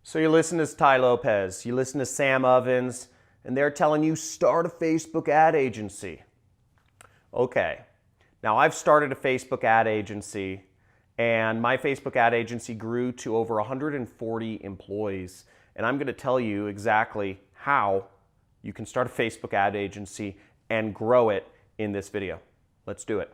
So you listen to Ty Lopez, you listen to Sam Ovens, and they're telling you start a Facebook ad agency. Okay, now I've started a Facebook ad agency, and my Facebook ad agency grew to over 140 employees. And I'm going to tell you exactly how you can start a Facebook ad agency and grow it in this video. Let's do it.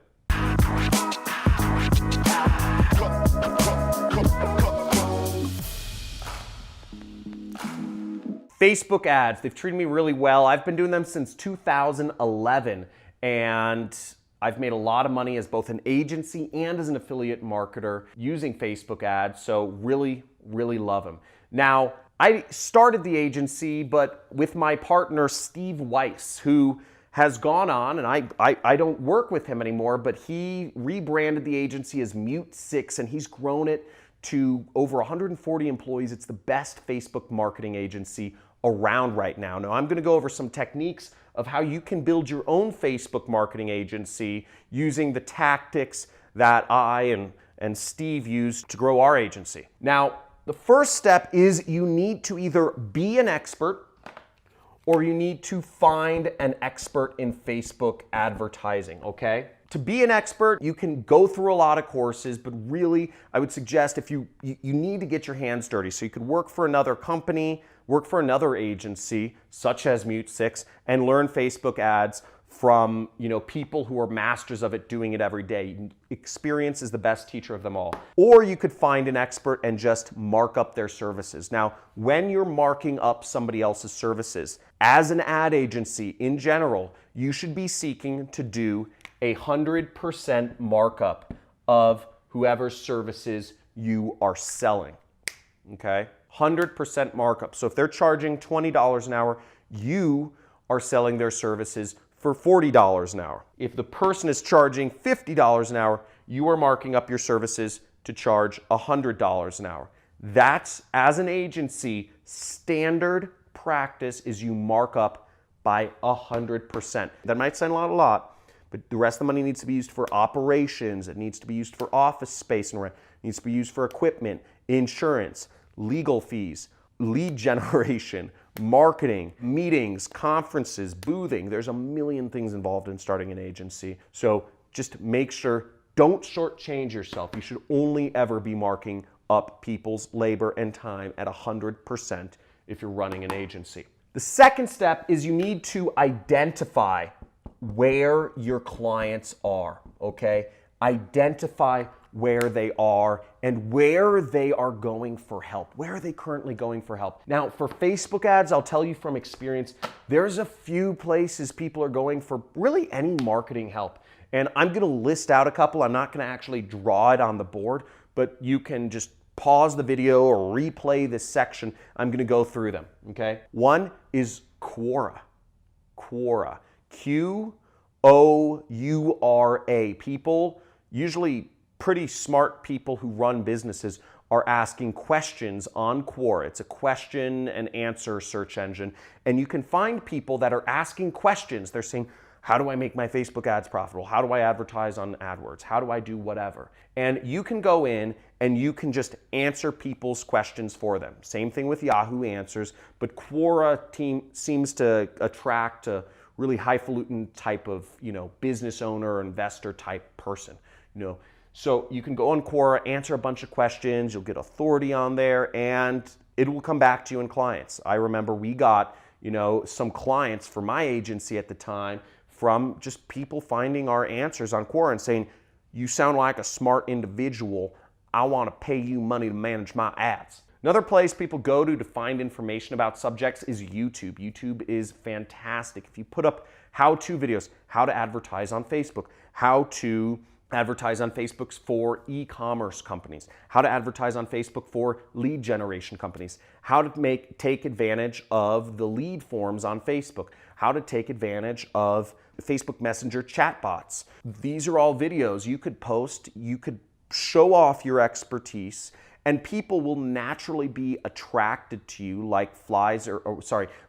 Facebook ads, they've treated me really well. I've been doing them since 2011, and I've made a lot of money as both an agency and as an affiliate marketer using Facebook ads, so really, really love them. Now, I started the agency, but with my partner, Steve Weiss, who has gone on, and I don't work with him anymore, but he rebranded the agency as Mute 6, and he's grown it to over 140 employees. It's the best Facebook marketing agency around right now. Now, I'm going to go over some techniques of how you can build your own Facebook marketing agency using the tactics that I and Steve used to grow our agency. Now, the first step is you need to either be an expert or you need to find an expert in Facebook advertising, okay? To be an expert, you can go through a lot of courses, but really, I would suggest if you need to get your hands dirty. So you could work for another company, work for another agency, such as Mute 6, and learn Facebook ads from people who are masters of it, doing it every day. Experience is the best teacher of them all. Or you could find an expert and just mark up their services. Now, when you're marking up somebody else's services, as an ad agency in general, you should be seeking to do 100% markup of whoever's services you are selling, okay? 100% markup. So if they're charging $20 an hour, you are selling their services for $40 an hour. If the person is charging $50 an hour, you are marking up your services to charge $100 an hour. That's, as an agency, standard practice is you mark up by 100%. That might sound a lot, but the rest of the money needs to be used for operations. It needs to be used for office space and rent. It needs to be used for equipment, insurance, legal fees, lead generation, marketing, meetings, conferences, boothing. There's a million things involved in starting an agency. So just make sure, don't shortchange yourself. You should only ever be marking up people's labor and time at 100% if you're running an agency. The second step is you need to identify where your clients are, okay? Identify where they are and where they are going for help. Where are they currently going for help? Now, for Facebook ads, I'll tell you from experience, there's a few places people are going for really any marketing help. And I'm gonna list out a couple. I'm not gonna actually draw it on the board, but you can just pause the video or replay this section. I'm gonna go through them, okay? One is Quora. Quora. Q-O-U-R-A. People, usually pretty smart people who run businesses, are asking questions on Quora. It's a question and answer search engine. And you can find people that are asking questions. They're saying, how do I make my Facebook ads profitable? How do I advertise on AdWords? How do I do whatever? And you can go in and you can just answer people's questions for them. Same thing with Yahoo Answers, but Quora seems to attract a really highfalutin type of business owner or investor type person. So you can go on Quora, answer a bunch of questions, you'll get authority on there, and it will come back to you in clients. I remember we got some clients for my agency at the time from just people finding our answers on Quora and saying, you sound like a smart individual, I want to pay you money to manage my ads. Another place people go to find information about subjects is YouTube. YouTube is fantastic. If you put up how-to videos, how to advertise on Facebook, how to advertise on Facebook for e-commerce companies, how to advertise on Facebook for lead generation companies, how to take advantage of the lead forms on Facebook, how to take advantage of Facebook Messenger chatbots. These are all videos you could post, you could show off your expertise, and people will naturally be attracted to you like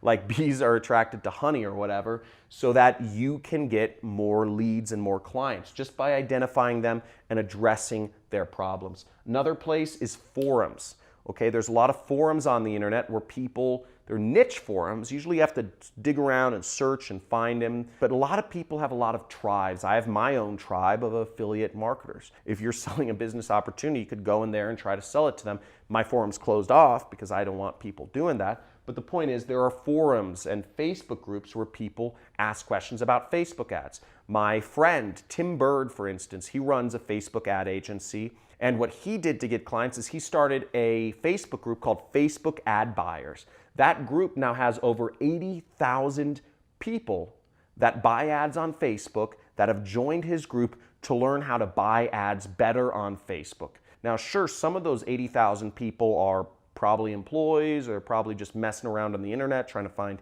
like bees are attracted to honey or whatever, so that you can get more leads and more clients just by identifying them and addressing their problems. Another place is forums. Okay, there's a lot of forums on the internet where people, they're niche forums. Usually you have to dig around and search and find them. But a lot of people have a lot of tribes. I have my own tribe of affiliate marketers. If you're selling a business opportunity, you could go in there and try to sell it to them. My forum's closed off because I don't want people doing that. But the point is, there are forums and Facebook groups where people ask questions about Facebook ads. My friend, Tim Bird, for instance, he runs a Facebook ad agency. And what he did to get clients is he started a Facebook group called Facebook Ad Buyers. That group now has over 80,000 people that buy ads on Facebook that have joined his group to learn how to buy ads better on Facebook. Now, sure, some of those 80,000 people are probably employees or probably just messing around on the internet trying to find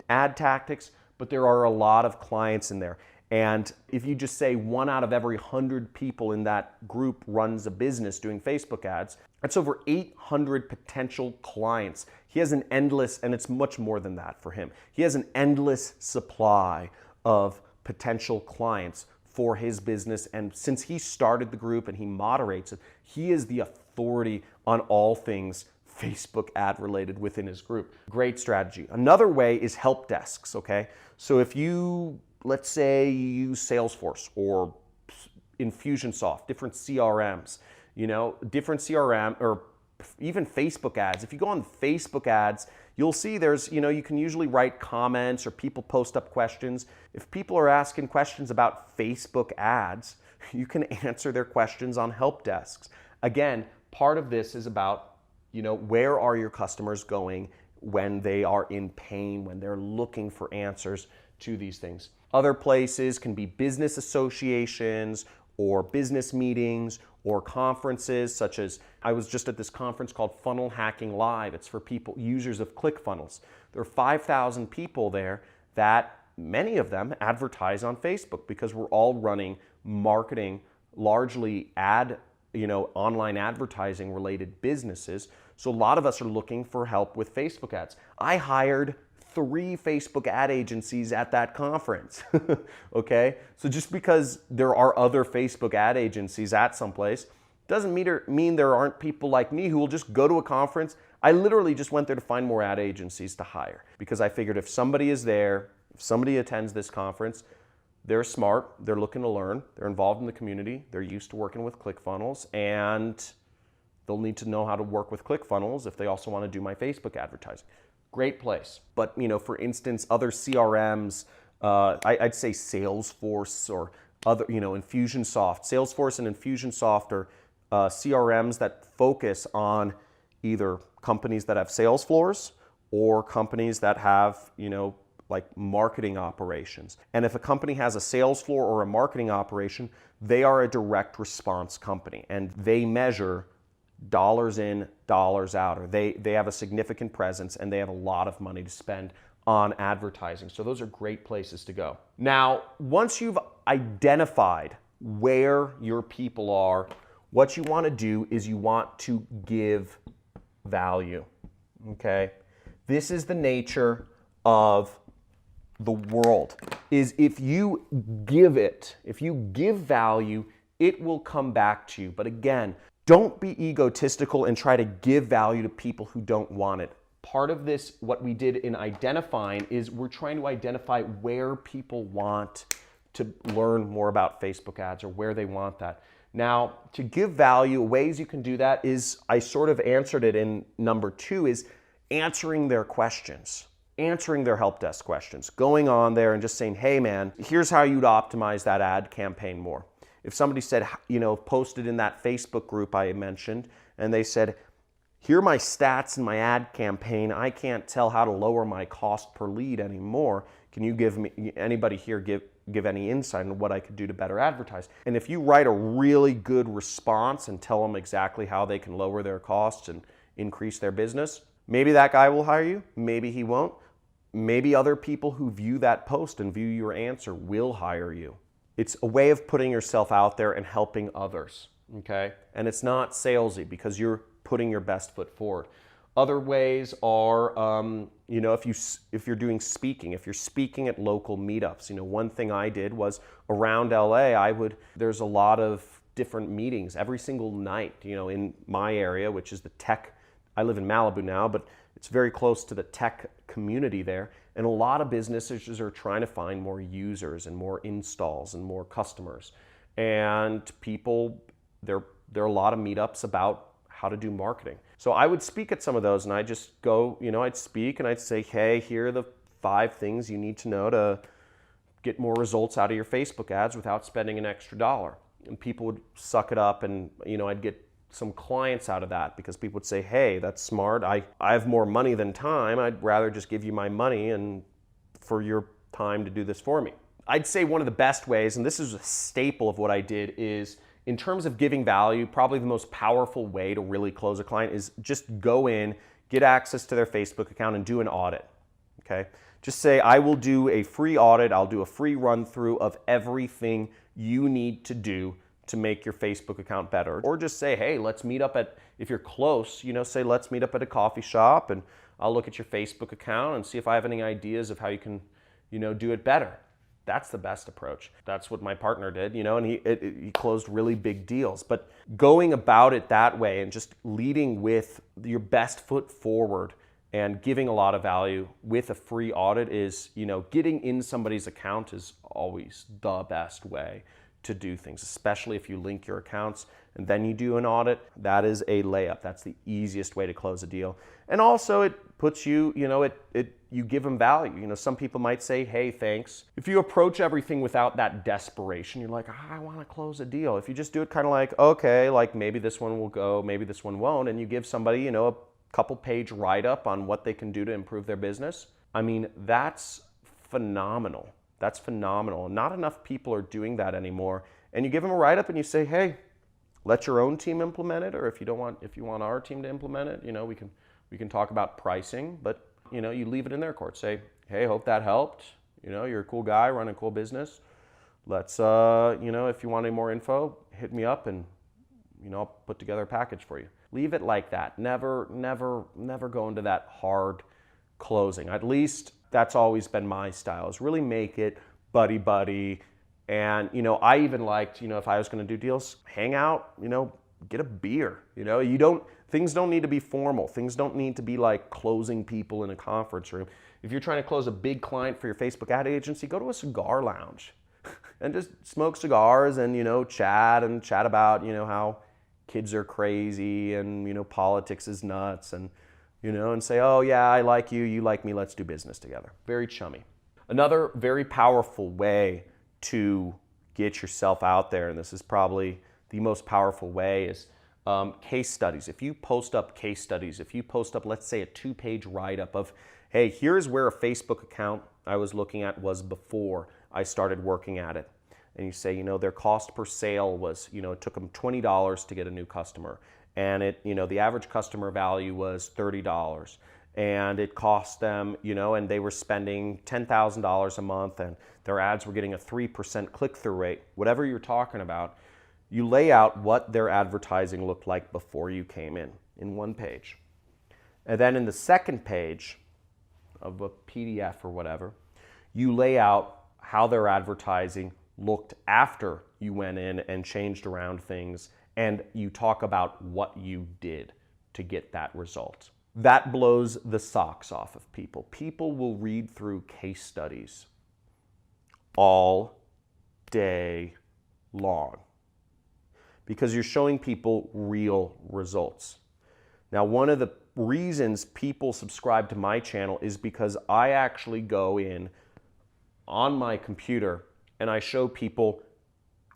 ad tactics, but there are a lot of clients in there. And if you just say 1 out of every 100 people in that group runs a business doing Facebook ads, that's over 800 potential clients. He has an endless, and it's much more than that for him. He has an endless supply of potential clients for his business. And since he started the group and he moderates it, he is the authority on all things Facebook ad related within his group. Great strategy. Another way is help desks, okay? So if you, let's say you use Salesforce or Infusionsoft, different CRMs, different CRM or even Facebook ads. If you go on Facebook ads, you'll see there's, you can usually write comments or people post up questions. If people are asking questions about Facebook ads, you can answer their questions on help desks. Again, part of this is about where are your customers going when they are in pain, when they're looking for answers to these things. Other places can be business associations or business meetings or conferences, such as I was just at this conference called Funnel Hacking Live. It's for people, users of Clickfunnels. There are 5,000 people there that many of them advertise on Facebook because we're all running marketing, largely online advertising related businesses. So a lot of us are looking for help with Facebook ads. I hired 3 Facebook ad agencies at that conference, okay? So just because there are other Facebook ad agencies at some place doesn't mean there aren't people like me who will just go to a conference. I literally just went there to find more ad agencies to hire because I figured if somebody is there, if somebody attends this conference, they're smart, they're looking to learn, they're involved in the community, they're used to working with ClickFunnels, and they'll need to know how to work with ClickFunnels if they also want to do my Facebook advertising. Great place. But, for instance, other CRMs, I'd say Salesforce or other, Infusionsoft. Salesforce and Infusionsoft are CRMs that focus on either companies that have sales floors or companies that have, like marketing operations. And if a company has a sales floor or a marketing operation, they are a direct response company and they measure dollars in, dollars out, or they have a significant presence and they have a lot of money to spend on advertising. So those are great places to go. Now, once you've identified where your people are, what you want to do is you want to give value, okay? This is the nature of the world, is if you give value, it will come back to you. But again, don't be egotistical and try to give value to people who don't want it. Part of this, what we did in identifying, is we're trying to identify where people want to learn more about Facebook ads or where they want that. Now, to give value, ways you can do that is, I sort of answered it in number 2, is answering their questions. Answering their help desk questions, going on there and just saying, hey man, here's how you'd optimize that ad campaign more. If somebody said, posted in that Facebook group I mentioned, and they said, here are my stats in my ad campaign, I can't tell how to lower my cost per lead anymore. Can you anybody here give any insight on what I could do to better advertise? And if you write a really good response and tell them exactly how they can lower their costs and increase their business, maybe that guy will hire you, maybe he won't. Maybe other people who view that post and view your answer will hire you. It's a way of putting yourself out there and helping others, okay? And it's not salesy because you're putting your best foot forward. Other ways are, if you're doing speaking, if you're speaking at local meetups. One thing I did was around LA, there's a lot of different meetings every single night, in my area, which is the tech I live in Malibu now, but it's very close to the tech community there. And a lot of businesses are trying to find more users and more installs and more customers. And people, there are a lot of meetups about how to do marketing. So I would speak at some of those, and I just go, I'd speak and I'd say, hey, here are the 5 things you need to know to get more results out of your Facebook ads without spending an extra dollar. And people would suck it up, and I'd get some clients out of that because people would say, hey, that's smart. I have more money than time. I'd rather just give you my money and for your time to do this for me. I'd say one of the best ways, and this is a staple of what I did, is in terms of giving value, probably the most powerful way to really close a client is just go in, get access to their Facebook account and do an audit, okay? Just say, I will do a free audit, I'll do a free run through of everything you need to do to make your Facebook account better. Or just say, hey, let's meet up at, if you're close, say let's meet up at a coffee shop and I'll look at your Facebook account and see if I have any ideas of how you can, do it better. That's the best approach. That's what my partner did, and he closed really big deals. But going about it that way and just leading with your best foot forward and giving a lot of value with a free audit is, getting in somebody's account is always the best way to do things, especially if you link your accounts and then you do an audit. That is a layup. That's the easiest way to close a deal. And also it puts you, you give them value. Some people might say, hey, thanks. If you approach everything without that desperation, you're like, I want to close a deal. If you just do it kind of like, okay, like maybe this one will go, maybe this one won't, and you give somebody, a couple page write-up on what they can do to improve their business, I mean, that's phenomenal. That's phenomenal. Not enough people are doing that anymore. And you give them a write-up and you say, hey, let your own team implement it, or if you want our team to implement it, we can talk about pricing, but you leave it in their court. Say, hey, hope that helped. You're a cool guy running a cool business. Let's if you want any more info, hit me up and I'll put together a package for you. Leave it like that. Never go into that hard closing. At least that's always been my style, is really make it buddy. And, I even liked, if I was going to do deals, hang out, get a beer. Things don't need to be formal. Things don't need to be like closing people in a conference room. If you're trying to close a big client for your Facebook ad agency, go to a cigar lounge and just smoke cigars and, chat about, how kids are crazy and, politics is nuts and, and say, oh yeah, I like you, you like me, let's do business together. Very chummy. Another very powerful way to get yourself out there, and this is probably the most powerful way, is case studies. If you post up case studies, if you post up, let's say, a 2-page write-up of, hey, here's where a Facebook account I was looking at was before I started working at it. And you say, their cost per sale was, it took them $20 to get a new customer. And the average customer value was $30. And it cost them, and they were spending $10,000 a month, and their ads were getting a 3% click-through rate. Whatever you're talking about, you lay out what their advertising looked like before you came in one page. And then in the second page of a PDF or whatever, you lay out how their advertising looked after you went in and changed around things, and you talk about what you did to get that result. That blows the socks off of people. People will read through case studies all day long because you're showing people real results. Now, one of the reasons people subscribe to my channel is because I actually go in on my computer and I show people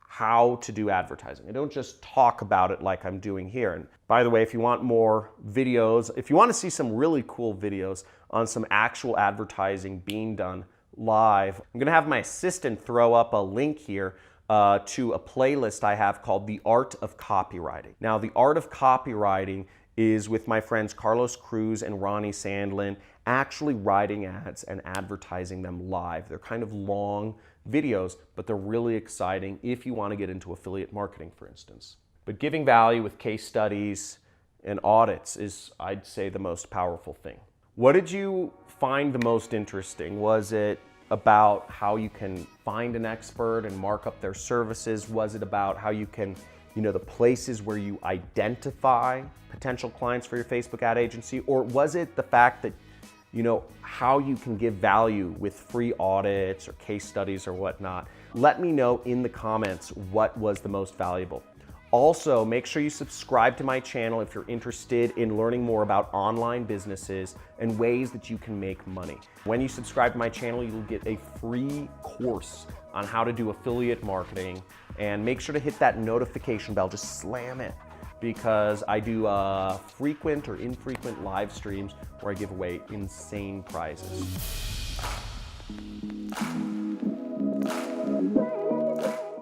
how to do advertising. I don't just talk about it like I'm doing here. And by the way, if you want more videos, if you want to see some really cool videos on some actual advertising being done live, I'm going to have my assistant throw up a link here to a playlist I have called The Art of Copywriting. Now, The Art of Copywriting is with my friends Carlos Cruz and Ronnie Sandlin, actually writing ads and advertising them live. They're kind of long videos, but they're really exciting if you want to get into affiliate marketing, for instance. But giving value with case studies and audits is, I'd say, the most powerful thing. What did you find the most interesting? Was it about how you can find an expert and mark up their services? Was it about how you can the places where you identify potential clients for your Facebook ad agency? Or was it the fact that, how you can give value with free audits or case studies or whatnot? Let me know in the comments what was the most valuable. Also, make sure you subscribe to my channel if you're interested in learning more about online businesses and ways that you can make money. When you subscribe to my channel, you'll get a free course on how to do affiliate marketing, and make sure to hit that notification bell, just slam it, because I do frequent or infrequent live streams where I give away insane prizes.